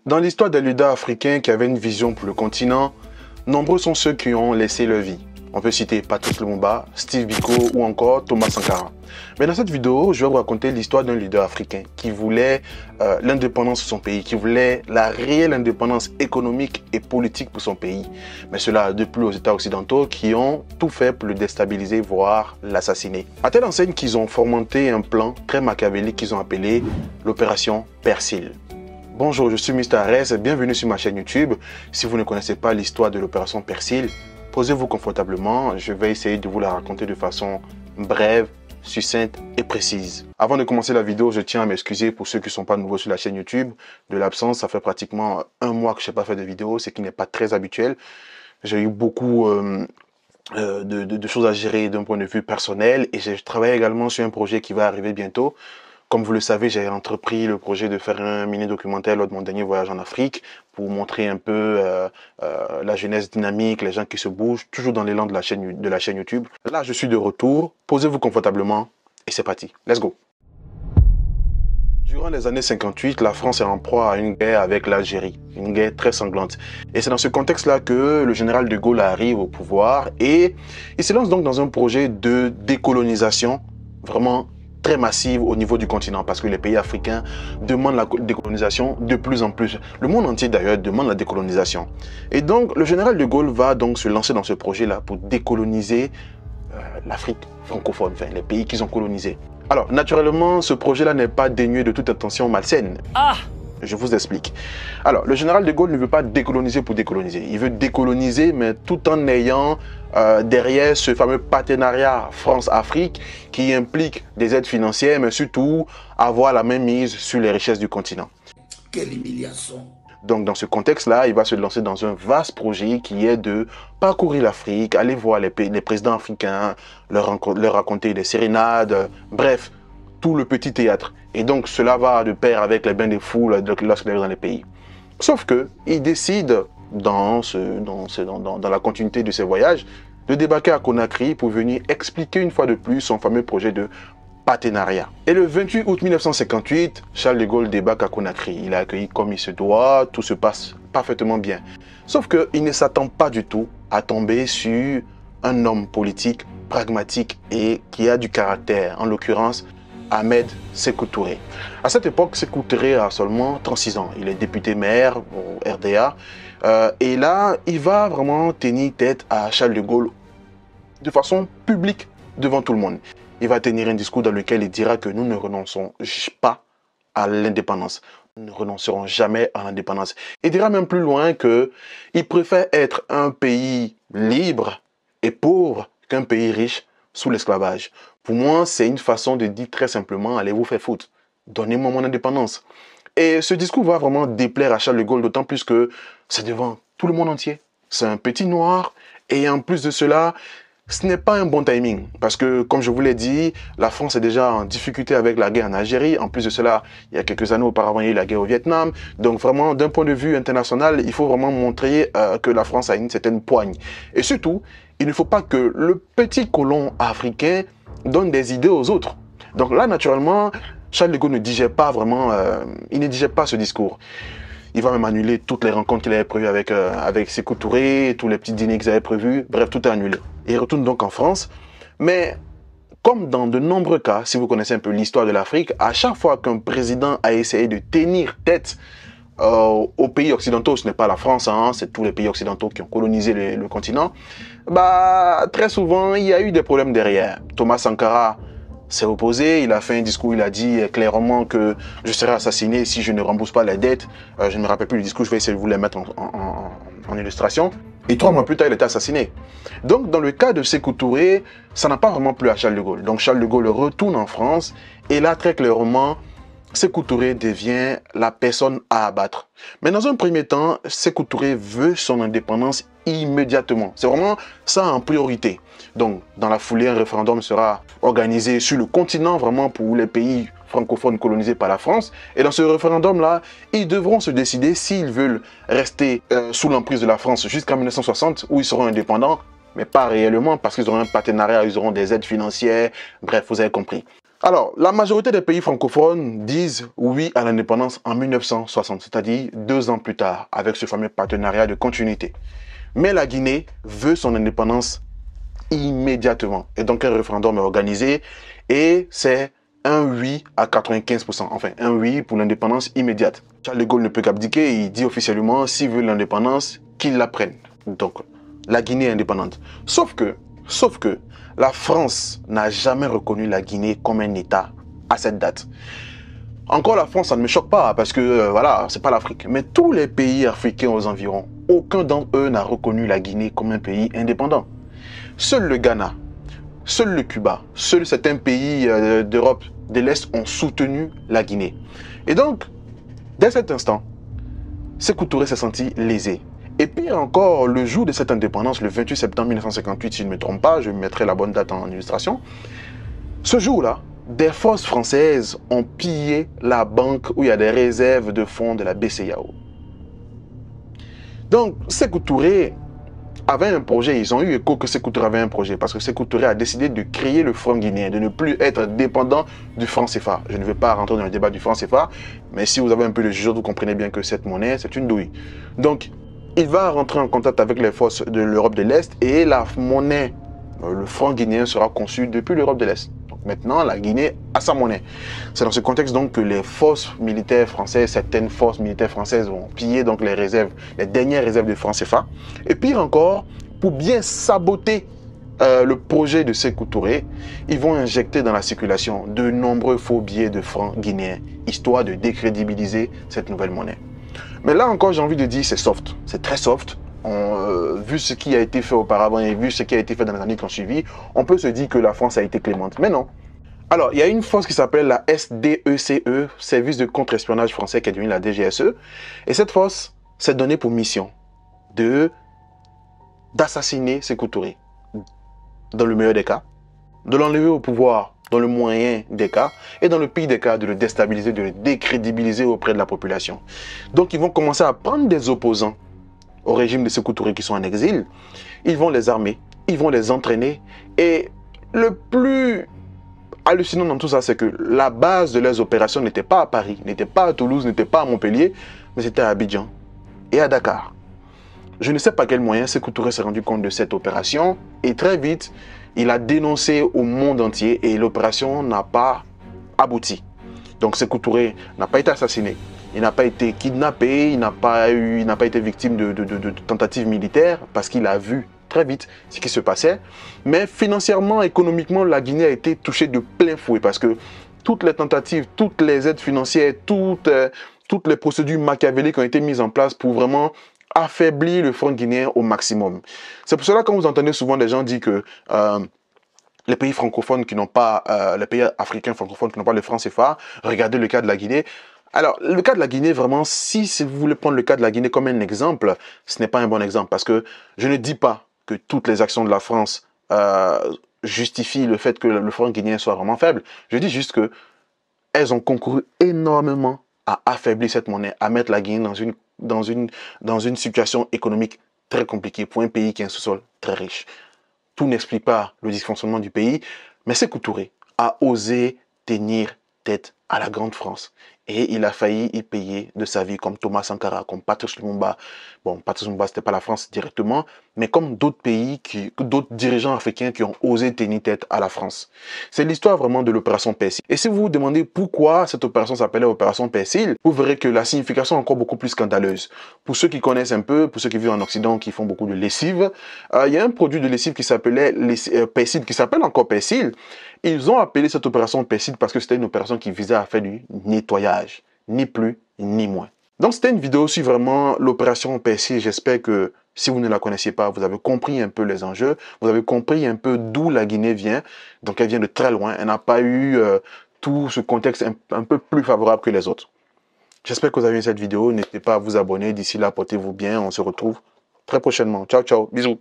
Dans l'histoire des leaders africains qui avaient une vision pour le continent, nombreux sont ceux qui ont laissé leur vie. On peut citer Patrice Lumumba, Steve Biko ou encore Thomas Sankara. Mais dans cette vidéo, je vais vous raconter l'histoire d'un leader africain qui voulait l'indépendance de son pays, qui voulait la réelle indépendance économique et politique pour son pays. Mais cela a déplu aux États occidentaux qui ont tout fait pour le déstabiliser, voire l'assassiner. À telle enseigne qu'ils ont fomenté un plan très machiavélique qu'ils ont appelé l'opération Persil. Bonjour, je suis Mr. Arès, bienvenue sur ma chaîne YouTube. Si vous ne connaissez pas l'histoire de l'opération Persil, posez-vous confortablement, je vais essayer de vous la raconter de façon brève, succincte et précise. Avant de commencer la vidéo, je tiens à m'excuser pour ceux qui ne sont pas nouveaux sur la chaîne YouTube de l'absence. Ça fait pratiquement un mois que je n'ai pas fait de vidéo, ce qui n'est pas très habituel. J'ai eu beaucoup de choses à gérer d'un point de vue personnel et je travaille également sur un projet qui va arriver bientôt. Comme vous le savez, j'ai entrepris le projet de faire un mini-documentaire lors de mon dernier voyage en Afrique pour montrer un peu la jeunesse dynamique, les gens qui se bougent, toujours dans l'élan de la chaîne YouTube. Là, je suis de retour. Posez-vous confortablement et c'est parti. Let's go. Durant les années 58, la France est en proie à une guerre avec l'Algérie, une guerre très sanglante. Et c'est dans ce contexte-là que le général de Gaulle arrive au pouvoir et il se lance donc dans un projet de décolonisation vraiment très massive au niveau du continent parce que les pays africains demandent la décolonisation de plus en plus. Le monde entier d'ailleurs demande la décolonisation. Et donc le général de Gaulle va donc se lancer dans ce projet-là pour décoloniser l'Afrique francophone, enfin les pays qu'ils ont colonisés. Alors naturellement, ce projet-là n'est pas dénué de toute intention malsaine. Je vous explique. Alors, le général de Gaulle ne veut pas décoloniser pour décoloniser. Il veut décoloniser, mais tout en ayant derrière ce fameux partenariat France-Afrique qui implique des aides financières, mais surtout avoir la même mise sur les richesses du continent. Quelle humiliation! Donc, dans ce contexte-là, il va se lancer dans un vaste projet qui est de parcourir l'Afrique, aller voir les présidents africains, leur raconter des sérénades, bref, tout le petit théâtre. Et donc, cela va de pair avec les bains des foules lorsqu'il est dans les pays. Sauf qu'il décide, dans la continuité de ses voyages, de débarquer à Conakry pour venir expliquer une fois de plus son fameux projet de partenariat. Et le 28 août 1958, Charles de Gaulle débarque à Conakry. Il est accueilli comme il se doit, tout se passe parfaitement bien. Sauf qu'il ne s'attend pas du tout à tomber sur un homme politique pragmatique et qui a du caractère, en l'occurrence Ahmed Sékou Touré. À cette époque, Sékou Touré a seulement 36 ans. Il est député maire au RDA. Et là, il va vraiment tenir tête à Charles de Gaulle de façon publique devant tout le monde. Il va tenir un discours dans lequel il dira que nous ne renonçons pas à l'indépendance. Nous ne renoncerons jamais à l'indépendance. Il dira même plus loin qu'il préfère être un pays libre et pauvre qu'un pays riche sous l'esclavage. Pour moi, c'est une façon de dire très simplement, allez vous faire foutre, donnez-moi mon indépendance. Et ce discours va vraiment déplaire à Charles de Gaulle, d'autant plus que c'est devant tout le monde entier. C'est un petit noir, et en plus de cela, ce n'est pas un bon timing. Parce que, comme je vous l'ai dit, la France est déjà en difficulté avec la guerre en Algérie. En plus de cela, il y a quelques années auparavant, il y a eu la guerre au Vietnam. Donc vraiment, d'un point de vue international, il faut vraiment montrer que la France a une certaine poigne. Et surtout, il ne faut pas que le petit colon africain donne des idées aux autres. Donc là, naturellement, Charles de Gaulle ne digère pas vraiment, il ne digère pas ce discours. Il va même annuler toutes les rencontres qu'il avait prévues avec Sékou Touré, tous les petits dîners qu'ils avaient prévus, bref, tout est annulé. Il retourne donc en France, mais comme dans de nombreux cas, si vous connaissez un peu l'histoire de l'Afrique, à chaque fois qu'un président a essayé de tenir tête aux pays occidentaux, ce n'est pas la France, hein, c'est tous les pays occidentaux qui ont colonisé le continent, bah, très souvent, il y a eu des problèmes derrière. Thomas Sankara s'est opposé, il a fait un discours, il a dit clairement que je serai assassiné si je ne rembourse pas les dettes. Je ne me rappelle plus le discours, je vais essayer de vous les mettre en illustration. Et 3 mois plus tard, il était assassiné. Donc, dans le cas de Sékou Touré, ça n'a pas vraiment plu à Charles de Gaulle. Donc, Charles de Gaulle retourne en France et là, très clairement, Sékou Touré devient la personne à abattre. Mais dans un premier temps, Sékou Touré veut son indépendance immédiatement. C'est vraiment ça en priorité. Donc, dans la foulée, un référendum sera organisé sur le continent, vraiment pour les pays francophones colonisés par la France. Et dans ce référendum-là, ils devront se décider s'ils veulent rester sous l'emprise de la France jusqu'en 1960, où ils seront indépendants, mais pas réellement, parce qu'ils auront un partenariat, ils auront des aides financières, bref, vous avez compris. Alors, la majorité des pays francophones disent oui à l'indépendance en 1960, c'est-à-dire 2 ans plus tard, avec ce fameux partenariat de continuité. Mais la Guinée veut son indépendance immédiatement. Et donc, un référendum est organisé et c'est un oui à 95%. Enfin, un oui pour l'indépendance immédiate. Charles de Gaulle ne peut qu'abdiquer et il dit officiellement, s'il veut l'indépendance, qu'il la prenne. Donc, la Guinée est indépendante. Sauf que, la France n'a jamais reconnu la Guinée comme un État à cette date. Encore la France, ça ne me choque pas parce que, voilà, c'est pas l'Afrique. Mais tous les pays africains aux environs, aucun d'entre eux n'a reconnu la Guinée comme un pays indépendant. Seul le Ghana, seul le Cuba, seuls certains pays d'Europe de l'Est ont soutenu la Guinée. Et donc, dès cet instant, Sékou Touré s'est senti lésé. Et pire encore, le jour de cette indépendance, le 28 septembre 1958, si je ne me trompe pas, je mettrai la bonne date en illustration, ce jour-là, des forces françaises ont pillé la banque où il y a des réserves de fonds de la BCEAO. Donc, Sékou Touré avait un projet, ils ont eu écho que Sékou Touré avait un projet, parce que Sékou Touré a décidé de créer le franc guinéen, de ne plus être dépendant du franc CFA. Je ne vais pas rentrer dans le débat du franc CFA, mais si vous avez un peu de jugeote, vous comprenez bien que cette monnaie, c'est une douille. Donc, il va rentrer en contact avec les forces de l'Europe de l'Est et la monnaie, le franc guinéen sera conçu depuis l'Europe de l'Est. Donc maintenant, la Guinée a sa monnaie. C'est dans ce contexte donc que les forces militaires françaises, certaines forces militaires françaises vont piller donc les réserves, les dernières réserves de franc CFA. Et pire encore, pour bien saboter le projet de Sékou Touré, ils vont injecter dans la circulation de nombreux faux billets de francs guinéens, histoire de décrédibiliser cette nouvelle monnaie. Mais là encore, j'ai envie de dire, c'est soft, c'est très soft. Vu ce qui a été fait auparavant et vu ce qui a été fait dans les années qui ont suivi, on peut se dire que la France a été clémente. Mais non. Alors, il y a une force qui s'appelle la SDECE, Service de contre-espionnage français, qui est devenue la DGSE. Et cette force s'est donnée pour mission d'assassiner Sékou Touré, dans le meilleur des cas, de l'enlever au pouvoir dans le moyen des cas, et dans le pire des cas, de le déstabiliser, de le décrédibiliser auprès de la population. Donc, ils vont commencer à prendre des opposants au régime de Sékou Touré qui sont en exil, ils vont les armer, ils vont les entraîner, et le plus hallucinant dans tout ça, c'est que la base de leurs opérations n'était pas à Paris, n'était pas à Toulouse, n'était pas à Montpellier, mais c'était à Abidjan et à Dakar. Je ne sais pas quel moyen Sékou Touré s'est rendu compte de cette opération, et très vite, il a dénoncé au monde entier et l'opération n'a pas abouti. Donc Sékou Touré n'a pas été assassiné, il n'a pas été kidnappé, il n'a pas été victime de tentatives militaires parce qu'il a vu très vite ce qui se passait. Mais financièrement, économiquement, la Guinée a été touchée de plein fouet parce que toutes les tentatives, toutes les aides financières, toutes les procédures machiavéliques ont été mises en place pour vraiment affaiblir le franc guinéen au maximum. C'est pour cela que quand vous entendez souvent des gens dire que les pays francophones qui n'ont pas, les pays africains francophones qui n'ont pas le franc CFA, regardez le cas de la Guinée. Alors, le cas de la Guinée, vraiment, si vous voulez prendre le cas de la Guinée comme un exemple, ce n'est pas un bon exemple parce que je ne dis pas que toutes les actions de la France justifient le fait que le franc guinéen soit vraiment faible. Je dis juste que elles ont concouru énormément à affaiblir cette monnaie, à mettre la Guinée dans une situation économique très compliquée pour un pays qui a un sous-sol très riche. Tout n'explique pas le dysfonctionnement du pays, mais Sékou Touré a osé tenir tête à la grande France. Et il a failli y payer de sa vie, comme Thomas Sankara, comme Patrice Lumumba. Bon, Patrice Lumumba, ce n'était pas la France directement, mais comme d'autres pays, d'autres dirigeants africains qui ont osé tenir tête à la France. C'est l'histoire vraiment de l'opération Persil. Et si vous vous demandez pourquoi cette opération s'appelait opération Persil, vous verrez que la signification est encore beaucoup plus scandaleuse. Pour ceux qui connaissent un peu, pour ceux qui vivent en Occident, qui font beaucoup de lessive, il y a un produit de lessive qui s'appelait Persil, qui s'appelle encore Persil. Ils ont appelé cette opération Persil parce que c'était une opération qui visait à faire du nettoyage, ni plus ni moins. Donc c'était une vidéo sur vraiment l'opération Persil. J'espère que si vous ne la connaissiez pas, vous avez compris un peu les enjeux, vous avez compris un peu d'où la Guinée vient. Donc elle vient de très loin, elle n'a pas eu tout ce contexte un peu plus favorable que les autres. J'espère que vous avez aimé cette vidéo, n'hésitez pas à vous abonner. D'ici là, portez-vous bien, on se retrouve très prochainement. Ciao, ciao, bisous.